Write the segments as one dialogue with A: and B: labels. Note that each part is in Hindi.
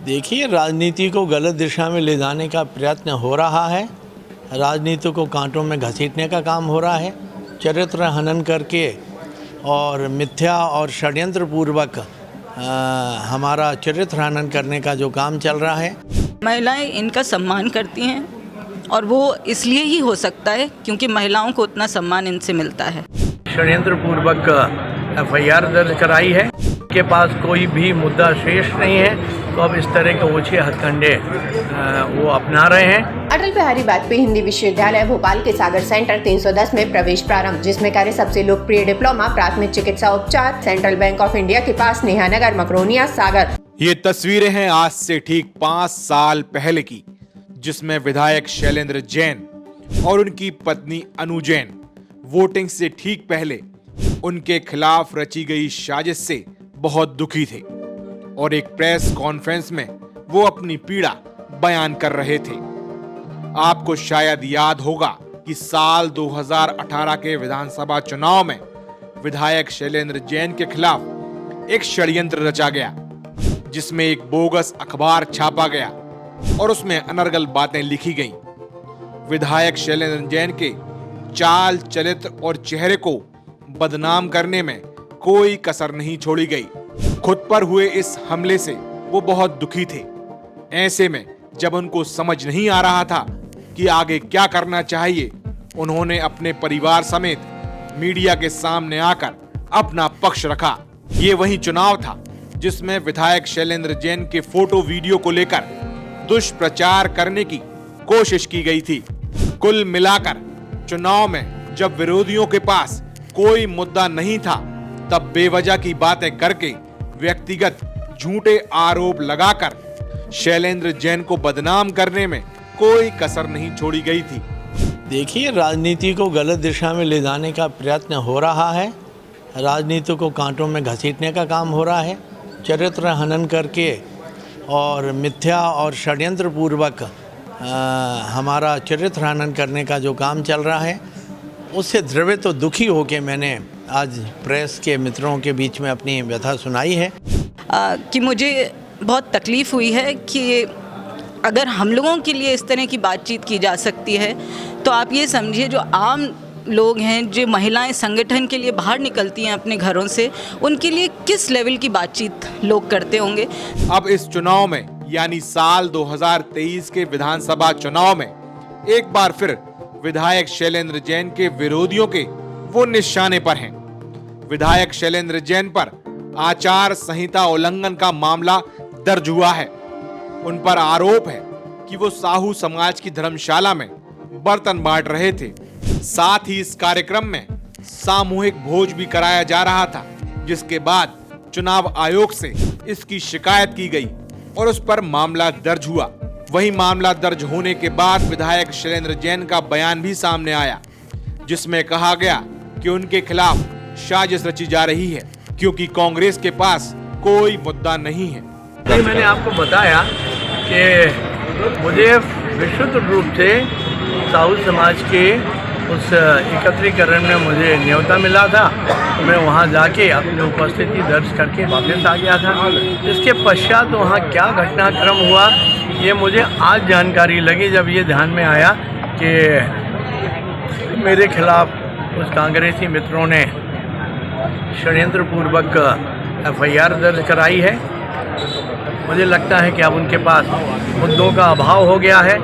A: देखिए, राजनीति को गलत दिशा में ले जाने का प्रयत्न हो रहा है। राजनीति को कांटों में घसीटने का काम हो रहा है। चरित्र हनन करके और मिथ्या और षड्यंत्र पूर्वक हमारा चरित्र हनन करने का जो काम चल रहा है।
B: महिलाएं इनका सम्मान करती हैं और वो इसलिए ही हो सकता है क्योंकि महिलाओं को उतना सम्मान इनसे मिलता है।
A: षड्यंत्र पूर्वक FIR दर्ज कराई है। के पास कोई भी मुद्दा शेष नहीं है, तो अब इस तरह के ओछे हथकंडे वो अपना रहे हैं।
C: अटल बिहारी वाजपेयी हिंदी विश्वविद्यालय भोपाल के सागर सेंटर 310 में प्रवेश प्रारंभ, जिसमें कार्य सबसे लोकप्रिय डिप्लोमा प्राथमिक चिकित्सा उपचार सेंट्रल बैंक ऑफ इंडिया के पास नेहानगर मकरोनिया सागर।
D: ये तस्वीरें हैं आज से ठीक 5 साल पहले की, जिसमें विधायक शैलेंद्र जैन और उनकी पत्नी अनु जैन वोटिंग से ठीक पहले उनके खिलाफ रची गई साजिश से बहुत दुखी थे और एक प्रेस कॉन्फ्रेंस में वो अपनी पीड़ा बयान कर रहे थे। आपको शायद याद होगा कि साल 2018 के विधानसभा चुनाव में विधायक शैलेंद्र जैन के खिलाफ एक षड्यंत्र रचा गया, जिसमें एक बोगस अखबार छापा गया और उसमें अनर्गल बातें लिखी गईं। विधायक शैलेंद्र जैन के चाल, चरित्र और चेहरे को बदनाम करने में कोई कसर नहीं छोड़ी गई। खुद पर हुए इस हमले से वो बहुत दुखी थे। ऐसे में जब उनको समझ नहीं आ रहा था कि आगे क्या करना चाहिए, उन्होंने अपने परिवार समेत मीडिया के सामने आकर अपना पक्ष रखा। ये वही चुनाव था जिसमें विधायक शैलेंद्र जैन के फोटो वीडियो को लेकर दुष्प्रचार करने की कोशिश की गई थी। कुल मिलाकर चुनाव में जब विरोधियों के पास कोई मुद्दा नहीं था, तब बेवजह की बातें करके व्यक्तिगत झूठे आरोप लगाकर शैलेंद्र जैन को बदनाम करने में कोई कसर नहीं छोड़ी गई थी।
A: देखिए, राजनीति को गलत दिशा में ले जाने का प्रयत्न हो रहा है। राजनीति को कांटों में घसीटने का काम हो रहा है। चरित्र हनन करके और मिथ्या और षड्यंत्र पूर्वक हमारा चरित्र हनन करने का जो काम चल रहा है, उससे द्रवित तो दुखी होकर मैंने आज प्रेस के मित्रों के बीच में अपनी व्यथा सुनाई है
B: कि मुझे बहुत तकलीफ़ हुई है कि अगर हम लोगों के लिए इस तरह की बातचीत की जा सकती है, तो आप ये समझिए जो आम लोग हैं, जो महिलाएं संगठन के लिए बाहर निकलती हैं अपने घरों से, उनके लिए किस लेवल की बातचीत लोग करते होंगे।
D: अब इस चुनाव में यानी साल 2023 के विधानसभा चुनाव में एक बार फिर विधायक शैलेंद्र जैन के विरोधियों के वो निशाने पर हैं। विधायक शैलेंद्र जैन पर आचार संहिता उल्लंघन का मामला दर्ज हुआ है। उन पर आरोप है कि वो साहू समाज की धर्मशाला में बर्तन बांट रहे थे। साथ ही इस कार्यक्रम में सामूहिक भोज भी कराया जा रहा था, जिसके बाद चुनाव आयोग से इसकी शिकायत की गई और उस पर मामला दर्ज हुआ। वही मामला दर्ज होने के बाद विधायक शैलेंद्र जैन का बयान भी सामने आया, जिसमें कहा गया कि उनके खिलाफ साजिश रची जा रही है क्योंकि कांग्रेस के पास कोई मुद्दा नहीं है।
A: मैंने आपको बताया कि मुझे विशुद्ध रूप से साहू समाज के उस एकत्रीकरण में मुझे न्योता मिला था, तो मैं वहाँ जाके अपनी उपस्थिति दर्ज करके वापस आ गया था। इसके पश्चात वहाँ क्या घटनाक्रम हुआ, ये मुझे आज जानकारी लगी जब ये ध्यान में आया कि मेरे खिलाफ उस कांग्रेसी मित्रों ने षड्यंत्र पूर्वक FIR दर्ज कराई है। मुझे लगता है कि अब उनके पास मुद्दों का अभाव हो गया है,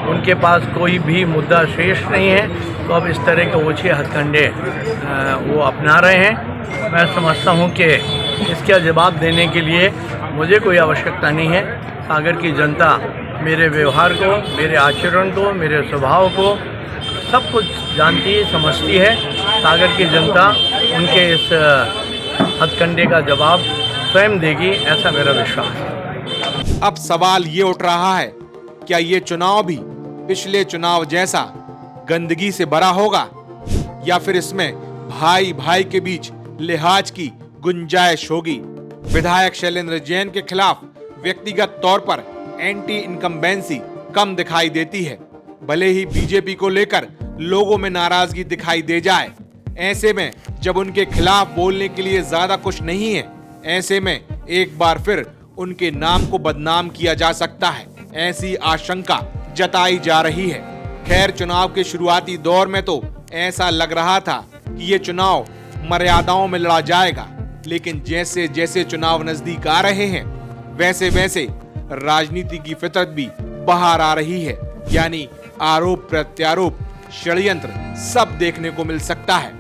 A: उनके पास कोई भी मुद्दा शेष नहीं है, तो अब इस तरह के ओछे हथकंडे वो अपना रहे हैं। मैं समझता हूँ कि इसका जवाब देने के लिए मुझे कोई आवश्यकता नहीं है। सागर की जनता मेरे व्यवहार को, मेरे आचरण को, मेरे स्वभाव को सब कुछ जानती है, समझती है। सागर की जनता उनके इस हथकंडे का जवाब स्वयं देगी, ऐसा मेरा विश्वास है।
D: अब सवाल ये उठ रहा है, क्या ये चुनाव भी पिछले चुनाव जैसा गंदगी से भरा होगा या फिर इसमें भाई भाई के बीच लिहाज की गुंजाइश होगी। विधायक शैलेंद्र जैन के खिलाफ व्यक्तिगत तौर पर एंटी इनकम्बेंसी कम दिखाई देती है, भले ही बीजेपी को लेकर लोगों में नाराजगी दिखाई दे जाए। ऐसे में जब उनके खिलाफ बोलने के लिए ज्यादा कुछ नहीं है, ऐसे में एक बार फिर उनके नाम को बदनाम किया जा सकता है, ऐसी आशंका जताई जा रही है। खैर, चुनाव के शुरुआती दौर में तो ऐसा लग रहा था कि ये चुनाव मर्यादाओं में लड़ा जाएगा, लेकिन जैसे जैसे चुनाव नजदीक आ रहे हैं वैसे वैसे राजनीति की फितरत भी बाहर आ रही है, यानी आरोप प्रत्यारोप, षड्यंत्र सब देखने को मिल सकता है।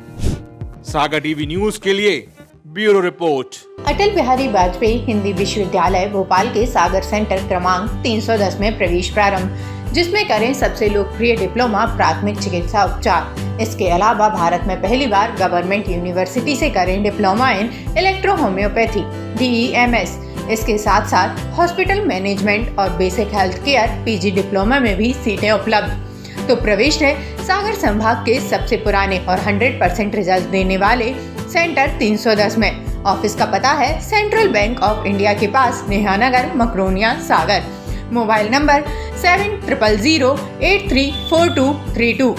D: सागर टीवी न्यूज के लिए ब्यूरो रिपोर्ट।
C: अटल बिहारी वाजपेयी हिंदी विश्वविद्यालय भोपाल के सागर सेंटर क्रमांक 310 में प्रवेश प्रारंभ, जिसमें करें सबसे लोकप्रिय डिप्लोमा प्राथमिक चिकित्सा उपचार। इसके अलावा भारत में पहली बार गवर्नमेंट यूनिवर्सिटी से करें diploma in electro homeopathy DEMS। इसके साथ साथ हॉस्पिटल मैनेजमेंट और basic health care PG diploma में भी सीटें उपलब्ध। तो प्रवेश है सागर संभाग के सबसे पुराने और 100% रिजल्ट देने वाले सेंटर 310 में। ऑफिस का पता है सेंट्रल बैंक ऑफ इंडिया के पास, नेहानगर, मकरोनिया, सागर। Mobile number 7000834232।